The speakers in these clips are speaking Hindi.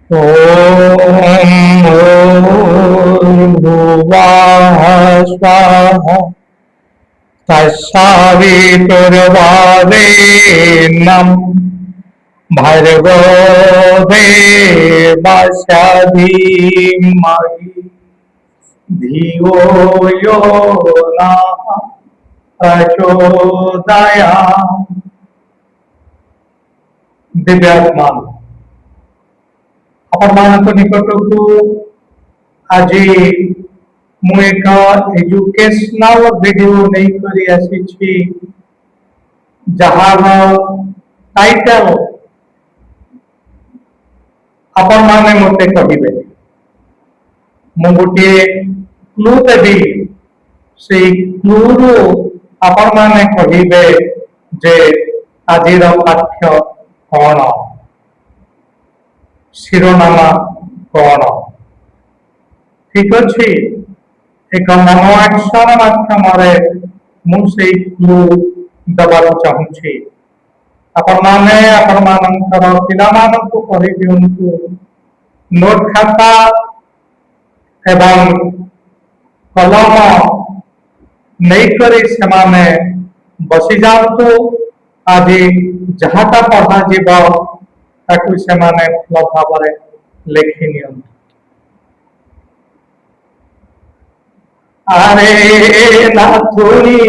ॐ भूर्भुवः स्वः तत्सवितुर्वरेण्यं भर्गो देवस्य धीमहि धियो यो नः प्रचोदयात्। दिव्यात्मा ଆପଣମାନଙ୍କ ନିକଟକୁ ଆଜି ମୁଁ ଏକ ଏଜୁକେଶନାଲ ଭିଡିଓ ନେଇକରି ଆସିଛି, ଯାହାର ଟାଇଟଲ ଆପଣମାନେ ମୋତେ କହିବେ। ମୁଁ ଗୋଟିଏ କ୍ଲୁ ଦେବି, ସେଇ କ୍ଲୁରୁ ଆପଣମାନେ କହିବେ ଯେ ଆଜିର ପାଠ୍ୟ କଣ, ଶିରୋନାମା କଣ। ଠିକ ଅଛି, ଏକ ମନୋ ଆକ୍ସନ ମାଧ୍ୟମରେ ମୁଁ ସେଇ କ୍ଲୁ ଦେବାକୁ ଚାହୁଁଛି। ଆପଣମାନେ ଆପଣମାନଙ୍କର ପିଲାମାନଙ୍କୁ କହିଦିଅନ୍ତୁ, ନୋଟ ଖାତା ଏବଂ କଲମ ନେଇକରି ସେମାନେ ବସିଯାଆନ୍ତୁ। ଆଜି ଯାହାଟା ପଢ଼ାଯିବ ତାକୁ ସେମାନେ ଭଲ ଭାବରେ ଲେଖି ନିଅନ୍ତୁ। ଆରେ ନାଥୁଣୀ,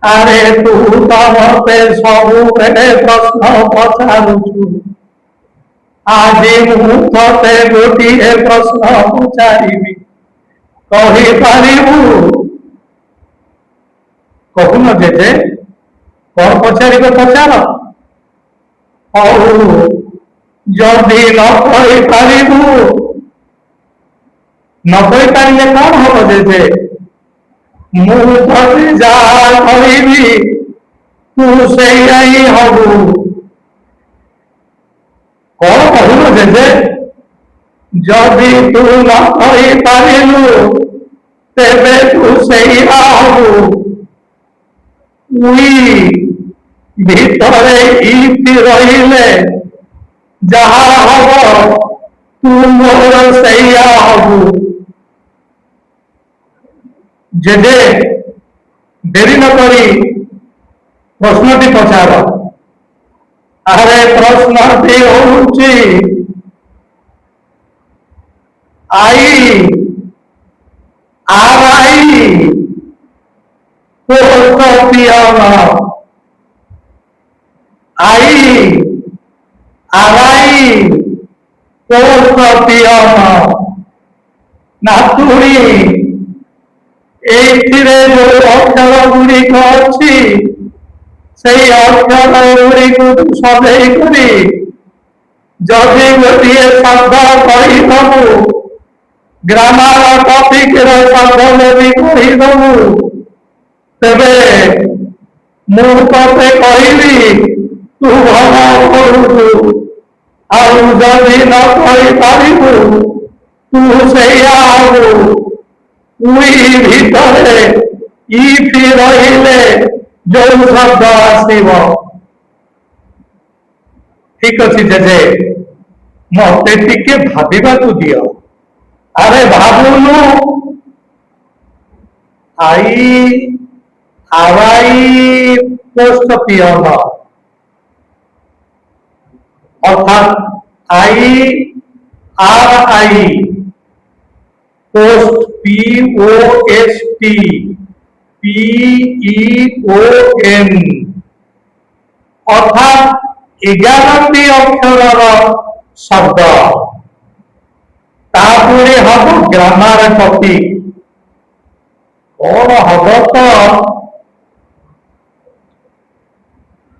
ଆରେ ତୁ ତ ମତେ ସବୁବେଳେ ପ୍ରଶ୍ନ ପଚାରୁଛୁ, ଆଜି ମୁଁ ତତେ ଗୋଟିଏ ପ୍ରଶ୍ନ ପଚାରିବି, କହିପାରିବୁ? କହୁନ ଜେଜେ, କଣ ପଚାରିବ ପଚାର। ହଉ, ଯଦି ନ କହିପାରିବୁ, ନ କହିପାରିଲେ କଣ ହବ ଜେଜେ? ମୁଁ ତତେ ଯାହା କହିବି ତୁ ସେଇଆ ହିଁ ହବୁ। କଣ କହୁନ ଜେଜେ? ଯଦି ତୁ ନ କହିପାରିଲୁ ତେବେ ତୁ ସେଇଆ ହବୁ। ଉଇ ଭିତରେ ଇତି ରହିଲେ ଯାହା ହବ ତୁ ମୋର ସେଇଆ ହବୁ। ଜେଜେ, ଡେରି ନ କରି ପ୍ରଶ୍ନଟି ପଚାର। ଆରେ ପ୍ରଶ୍ନଟି ହଉଛି, I R I post peon. I R I post peon. ନାତୁଣୀ, ଏଇଥିରେ ଯୋଉ ଅକ୍ଷର ଗୁଡ଼ିକ ଅଛି ସେଇ ଅକ୍ଷର ଗୁଡ଼ିକୁ ସଜେଇ କରି ଯଦି ଗୋଟିଏ ଶବ୍ଦ କହିଦବୁ, ଗ୍ରାମାର ଟପିକର ଶବ୍ଦ ଯଦି କହିଦବୁ, ତେବେ ମୁଁ ତତେ କହିବି ତୁ ଭଲ କରୁଛୁ, ଆଉ ଯଦି ନ କହିପାରିବୁ ତୁ ସେଇଆ ହବୁ। ଉଇ ଭିତରେ ଇଫି ରହିଲେ ଯୋଉ ଶବ୍ଦ ଆସିବ। ଠିକ ଅଛି ଜେଜେ, ମତେ ଟିକେ ଭାବିବାକୁ ଦିଅ। ଆରେ ଭାବୁନୁ। I R I post peon, অর্থাৎ IRI পোস্ট POST PEON অর্থাৎ 11টি অক্ষরর শব্দ। তারপরে হব গ্রামার টপিক। কোন হব তো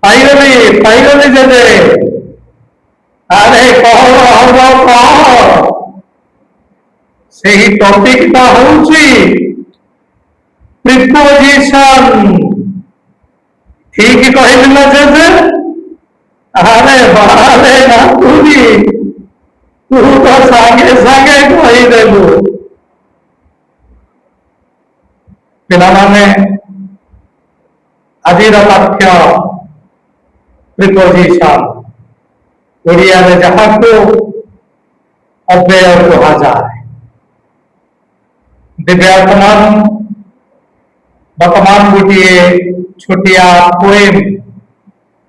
পাইগলি যেতে। আরে কহ হব কহ। সেই টপিকটা হচ্ছে প্রিপোজিশন। ঠিক কহিল না যে? আরে বারে নাতুনি, তু তো সাঙ্গে সাঙ্গে কহিদেলু। ପିଲାମାନେ ଆଜିର ପାଠ୍ୟ ପ୍ରିପୋଜିସନ। ଓଡ଼ିଆରେ ଯାହାକୁ ଅବ୍ୟୟ କୁହାଯାଏ। ବର୍ତ୍ତମାନ ଗୋଟିଏ ଛୋଟିଆ ପୋଏମ୍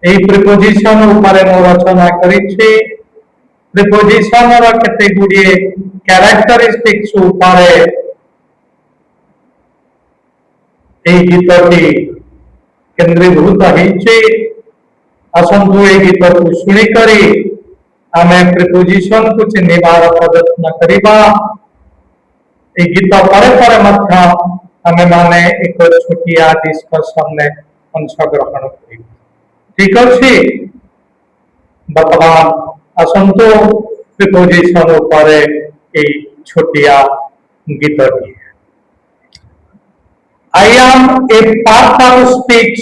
এই প্রিপোজিশন উপরে ମୁଁ ରଚନା କରିଛି। ପ୍ରିପୋଜିସନର କେତେ ଗୁଡ଼ିଏ କ୍ୟାରେକ୍ଟରିଷ୍ଟିକ୍ସ ଉପରେ এই ଗୀତଟି କେନ୍ଦ୍ରୀଭୂତ ହେଇଛି। ଆସନ୍ତୁ এই ଗୀତକୁ ଶୁଣିକରି ଆମେ ପ୍ରିପୋଜିସନକୁ ଚିହ୍ନିବାର ପ୍ରଯତ୍ନ କରିବା। এই ଗୀତ ପରେ ପରେ ମଧ୍ୟ ଆମେମାନେ ଏକ ଛୋଟିଆ ଡିସ୍କସନରେ ଅଂଶଗ୍ରହଣ କରିବା। ठीक अच्छे वर्तमान आसंतु प्रिपोजिशन उपरे एक छोटिया गीतटी। I am a part of speech.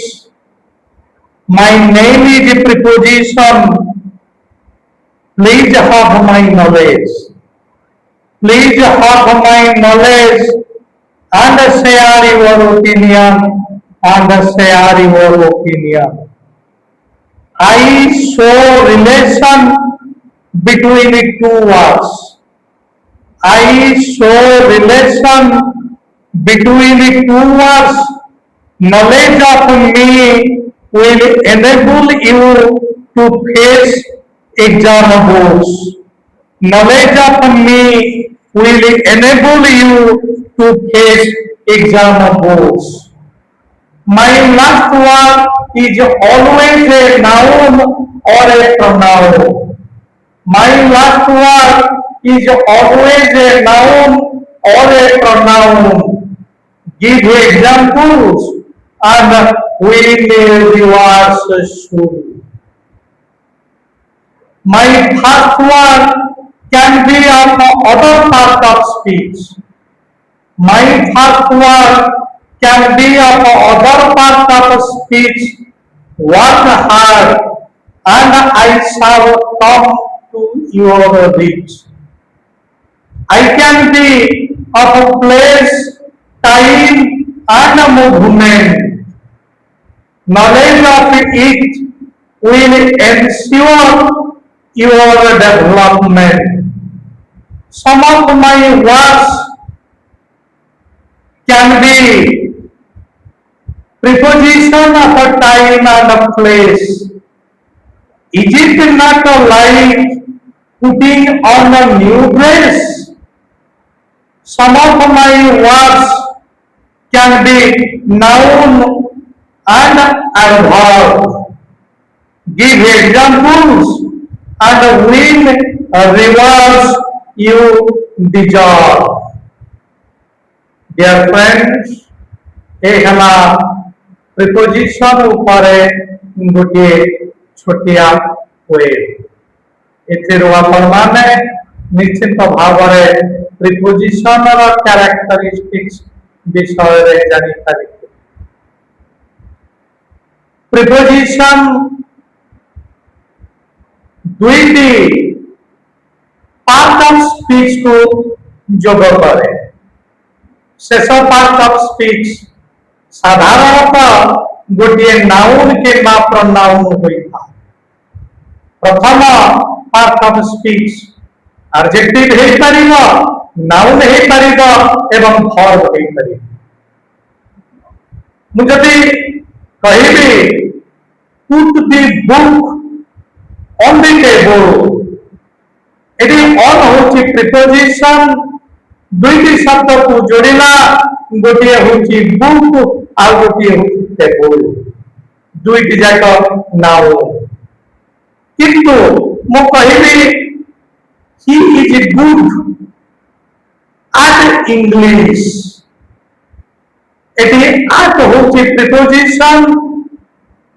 My name is a preposition. Please have my knowledge. Please have my knowledge and share your opinion and share your opinion. I show relation between the two words. I show relation between the two words. Knowledge of me will enable you to face exam boards. Knowledge of me will enable you to face exam boards. My last word is always a noun or a pronoun. My last word is always a noun or a pronoun. Give examples and win rewards soon. My first word can be of other part of speech. My first word can be of other part of speech. Work hard and I shall come to your reach. I can be of a place, time and movement. Knowledge of it will ensure your development. Some of my words can be preposition of a time and a place. Is it not like putting on a new dress? Some of my words can be noun and adverb. Give examples and win rewards you deserve. Dear friends, एहला प्रिपोजिशन उपरे गोटे छोटिया हुए एथिरो आपण माने निश्चित भाव रे प्रिपोजिशन रो कैरेक्टरिस्टिक्स विषय रे जानि पारि। प्रिपोजिशन दुईटी पार्ट ऑफ स्पीच को जोग करे। शेष पार्ट ऑफ स्पीच साधारणतः गोटे नाउन के प्रोनाउन होता। प्रथम पार्ट ऑफ स्पीच एडजेक्टिव हो पारिबो, नाउन हो पारिबो एवं वर्ब हो पारिबो। मु जदि कहिबी put the book on the table, at on होची प्रिपोजिशन। दुईटी शब्द को जोड़िला गोटे होची बुक आ गोटे होची टेबल, दुईटी जाक नाउन। किंतु मु कहिबी he is good at English, eighty at होची प्रिपोजिशन।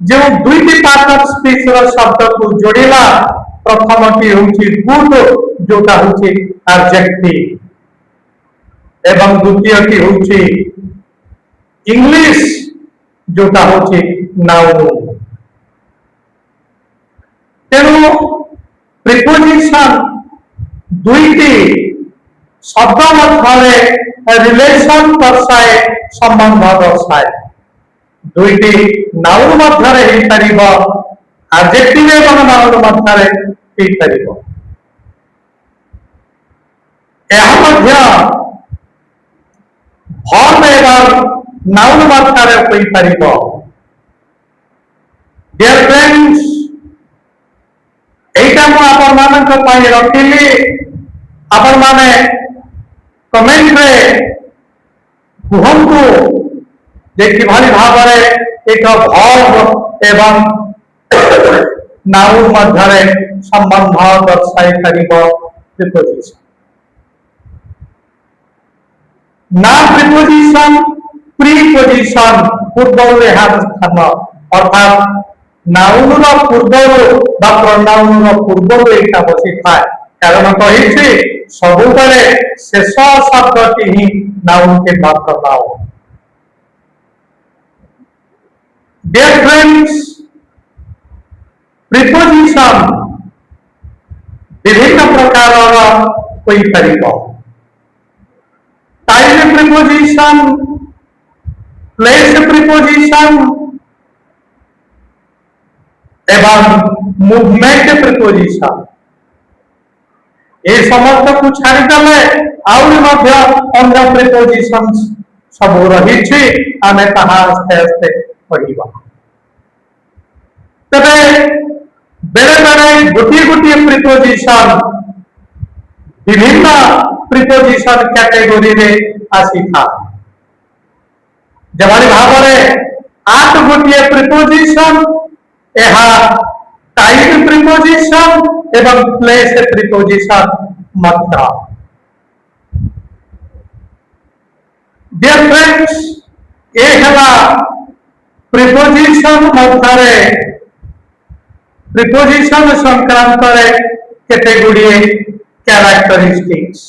जो दुईटी पार्ट ऑफ स्पीच रो शब्द को जोड़िला प्रथमटी होची गुड जोटा होची एडजेक्टिव एवं द्वितीयटी होची इंग्लिश जोटा होची नाउन। तेणु प्रिपोजिशन दुईटी शब्द मध्य रिलेशन दर्शाए, संबंध दर्शाए। दुईटी नाउन मध्य एडजेक्टिव एवं नाउन मध्य ହେଇପାରିବ। ଏହା ମଧ୍ୟ ଭର୍ବ ଏବଂ ନାଉନ୍ ମଧ୍ୟରେ ହୋଇପାରିବ। Dear friends, এইটা ମୁଁ ଆପଣମାନଙ୍କ ପାଇଁ ରଖିଲି। ଆପଣମାନେ କମେଣ୍ଟରେ କୁହନ୍ତୁ ଯେ କିଭଳି ଭାବରେ ଏକ ଭର୍ବ ଏବଂ ନାଉନ୍ ମଧ୍ୟରେ ସମ୍ବନ୍ଧ ଦର୍ଶାଇ ପାରିବ ପ୍ରିପୋଜିସନ। না প্রিপোজিশন প্রিপোজিশন পূর্বরু এহার স্থান অর্থাৎ নাউনর পূর্বরু বা প্রনাউনর পূর্বরু এইটা বসিথায়। কারণ কহিছি ସବୁବେଳେ ଶେଷ ଶବ୍ଦଟି ହିଁ ନାଉନ୍ କିମ୍ବା ପ୍ରନାଉନ୍। Dear friends, ପ୍ରିପୋଜିସନ ବିଭିନ୍ନ ପ୍ରକାରର ହୋଇପାରିବ। टाइम प्रिपोजिशन, प्लेस प्रिपोजिशन एवं मूवमेंट प्रिपोजिशन ये समस्त को छाड़ीदेले आउरी मध्य अन्य प्रिपोजिशन सब रही आमे ताहा आस्ते आस्ते पढ़िबा। तबे बेले बेले गोटे गोटे प्रिपोजिशन विभिन्न प्रिपोजिशन कैटेगोरी रे आसी था। जबरी भावरे 8 गोटे प्रिपोजिशन एहा टाइम प्रिपोजिशन एवं प्लेस प्रिपोजिशन मध्य। डियर फ्रेंड्स, ए हला प्रिपोजिशन मध्य प्रिपोजिशन संक्रांत रे कैटेगोरी कैरेक्टरिस्टिक्स।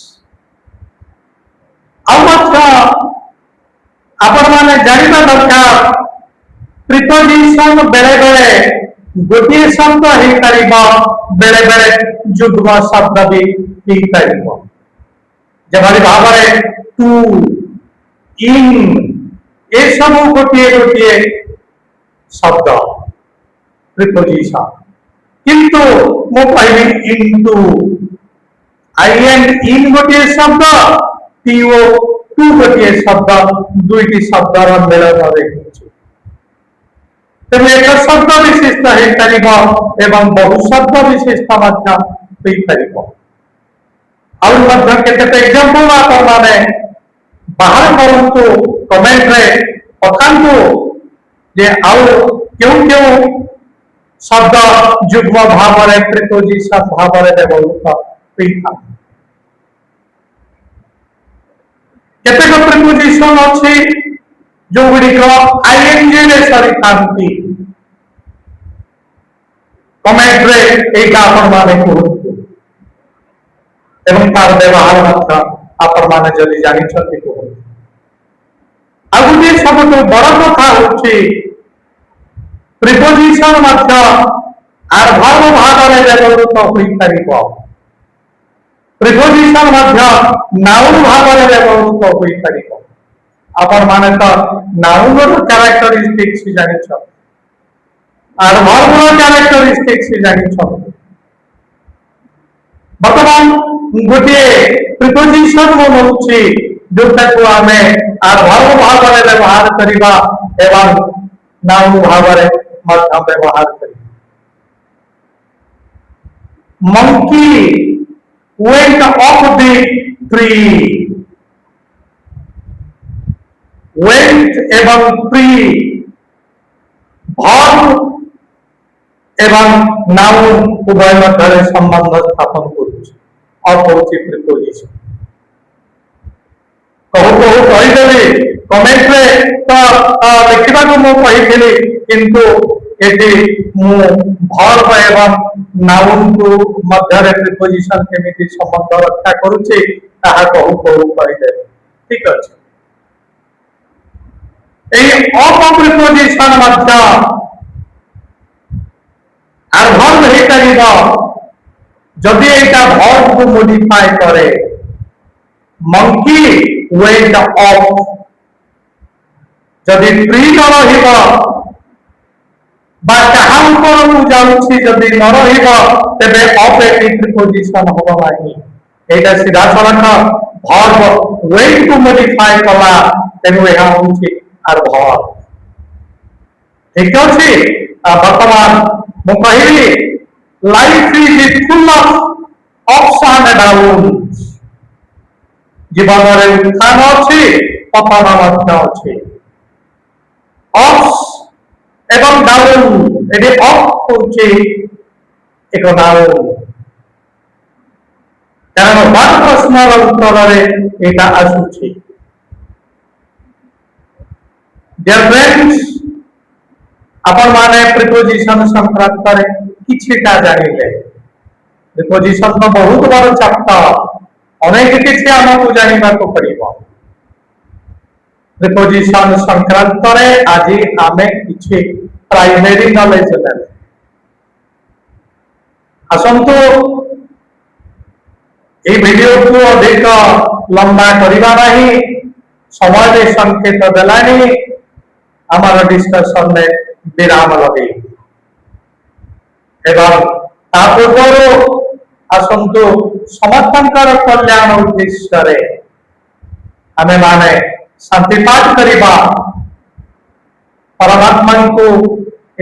आपण माने जानिबा दरकार प्रिपोजिशन बेले बेले गोटे शब्द हे परिबा, बेले बेले जुग्म शब्द भी हे परिबा। जबरी भावरे टू, इन ए सब गोटे गोटे शब्द प्रिपोजिशन, किंतु मो कहबी इनटू आई एंड इन गोटे शब्द, टीओ टू गोटे शब्द, दुईटी शब्दर मेलन रही। तेणु एक शब्द विशिष्ट हो पार एवं बहु शब्द विशिष्ट केते एग्जांपल आपने बाहर करंतु, कमेंट रे पकांतु जे आउ क्यों क्यों शब्द युग्म भाव में प्रिपोजिशन भाव में व्यवहृत होता। केतेक प्रिपोजिशन अच्छी जो गुड़िक आईएनजी रे सरी थांती। कमेंट रे एटा आपण माने कहतु एवं तार व्यवहार मत आपण माने जदि जानि छथि कहतु। आ गुटे सबटु बड़ कथा होछि प्रिपोजिशन मत आर्भाव भाव में व्यवहृत होई परिबो। प्रिपोजिशन मध्य नाउन भाव में व्यवहृत होई परिबो। आपण माने तो नाउन रो कैरेक्टरिस्टिक्स जानि छ, आर्भाव रो कैरेक्टरिस्टिक्स जानि छ। वर्तमान गोटे प्रिपोजिशन होछि जोटा को आमे आर्भाव भाव में व्यवहार करिबा एवं नाउन भाव में मध्य व्यवहार करिबा। Monkey went off the tree, went एवं tree verb एवं नाउन उभय मध्य संबंध स्थापन करुछि। अब होछि प्रिपोजिशन। कहू कहीदेवी कमेंट रे तो देखा मु कही किंतु एटी मु वर्ब एवं नाउन को मध्य प्रिपोजिशन केमिति संबंध रक्षा करूछि ताहा कहू कहीदेवी। ठीक अछि। एई ऑफ प्रिपोजिशन मध्य आर्भाव हे करिबा जदि एटा वर्ब को मॉडिफाई करे। मंकी वेंट ऑफ जदि ट्री न रहिबा बा कहा ऊपर को जाउछि जदि न रहिबा तेरे ऑपरेटिव प्रिपोजिशन होगा नहीं एटा सीधा सड़क वर्ब वे को मॉडिफाई कला तेनु यहाँ होची आर वर्ब ठीक अछि वर्तमान मु कहिली life is full of ups and downs जीवन रे उत्थान अछि पतन मध्य अछि अप्स एवं डाउन एटी अप होची एक डाउन कारण वन प्रश्न उत्तर रे एटा आसुछि डियर फ्रेंड्स अपन माने प्रिपोजिशन संक्रांत रे किछिटा जानिले प्रिपोजिशन तो बहुत बड़ चैप्टर अनेक किछि हमकु जानिबा को पड़िबो प्रिपोजिशन संक्रांत रे आज आमे किछि प्राइमरी नॉलेज ले असंतो এই ভিডিওକୁ ଅଧିକ ଲମ୍ବା କରିବା ନାହିଁ ସମୟରେ ସଂକେତ ଦେଲାନି ଆମର ଡିସ୍କସନରେ ବିରାମ ଲଗେଇ ଏବଂ ତା ପୂର୍ବରୁ ଆସନ୍ତୁ ସମସ୍ତଙ୍କର କଲ୍ୟାଣ ଉଦ୍ଦେଶ୍ୟରେ ଆମେ ମାନେ ଶାନ୍ତି ପାଠ କରିବା परमात्मा को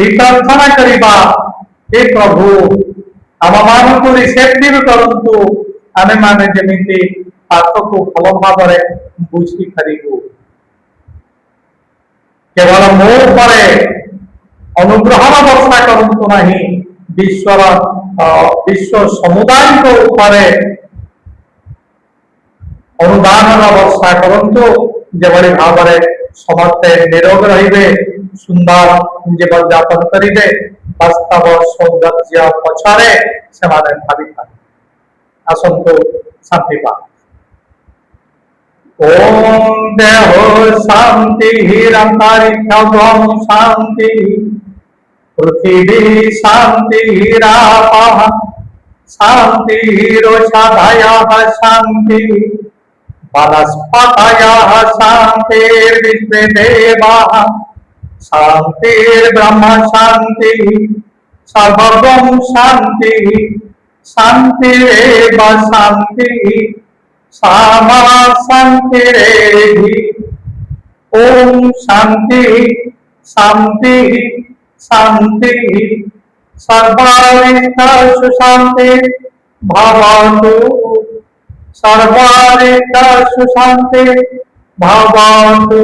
एक प्रार्थना करिबा हे प्रभु आम मान को रिसेप्टिव करंतु आमे माने जेमिति पाठ को भल भाव बुझी पारिबु केवल मो पर अनुग्रह वर्षा करंतु नहीं विश्व समुदाय को ऊपर अनुदान वर्षा करंतु जेभली भाव समस्ते निरोग रहिबे सुंदर जीवन यापन करिबे वास्तव सौंदर्य पछरे सेमाने भाबी आसंतु शांति पा ओम देहो शांति हिरंतरिक्षं शांति पृथिवी शांति रापः शांति रोषधयः शांति वनस्पतयः शांतिर्विश्वे देवाः शांतिर्ब्रह्म शांति सर्वं शांति शांतिरेव शांति सामा शांतिरेधि ओम शांति शांति शांति सर्वारिष्टसु शांति भवतु सर्वारिष्टसु शांति भवतु।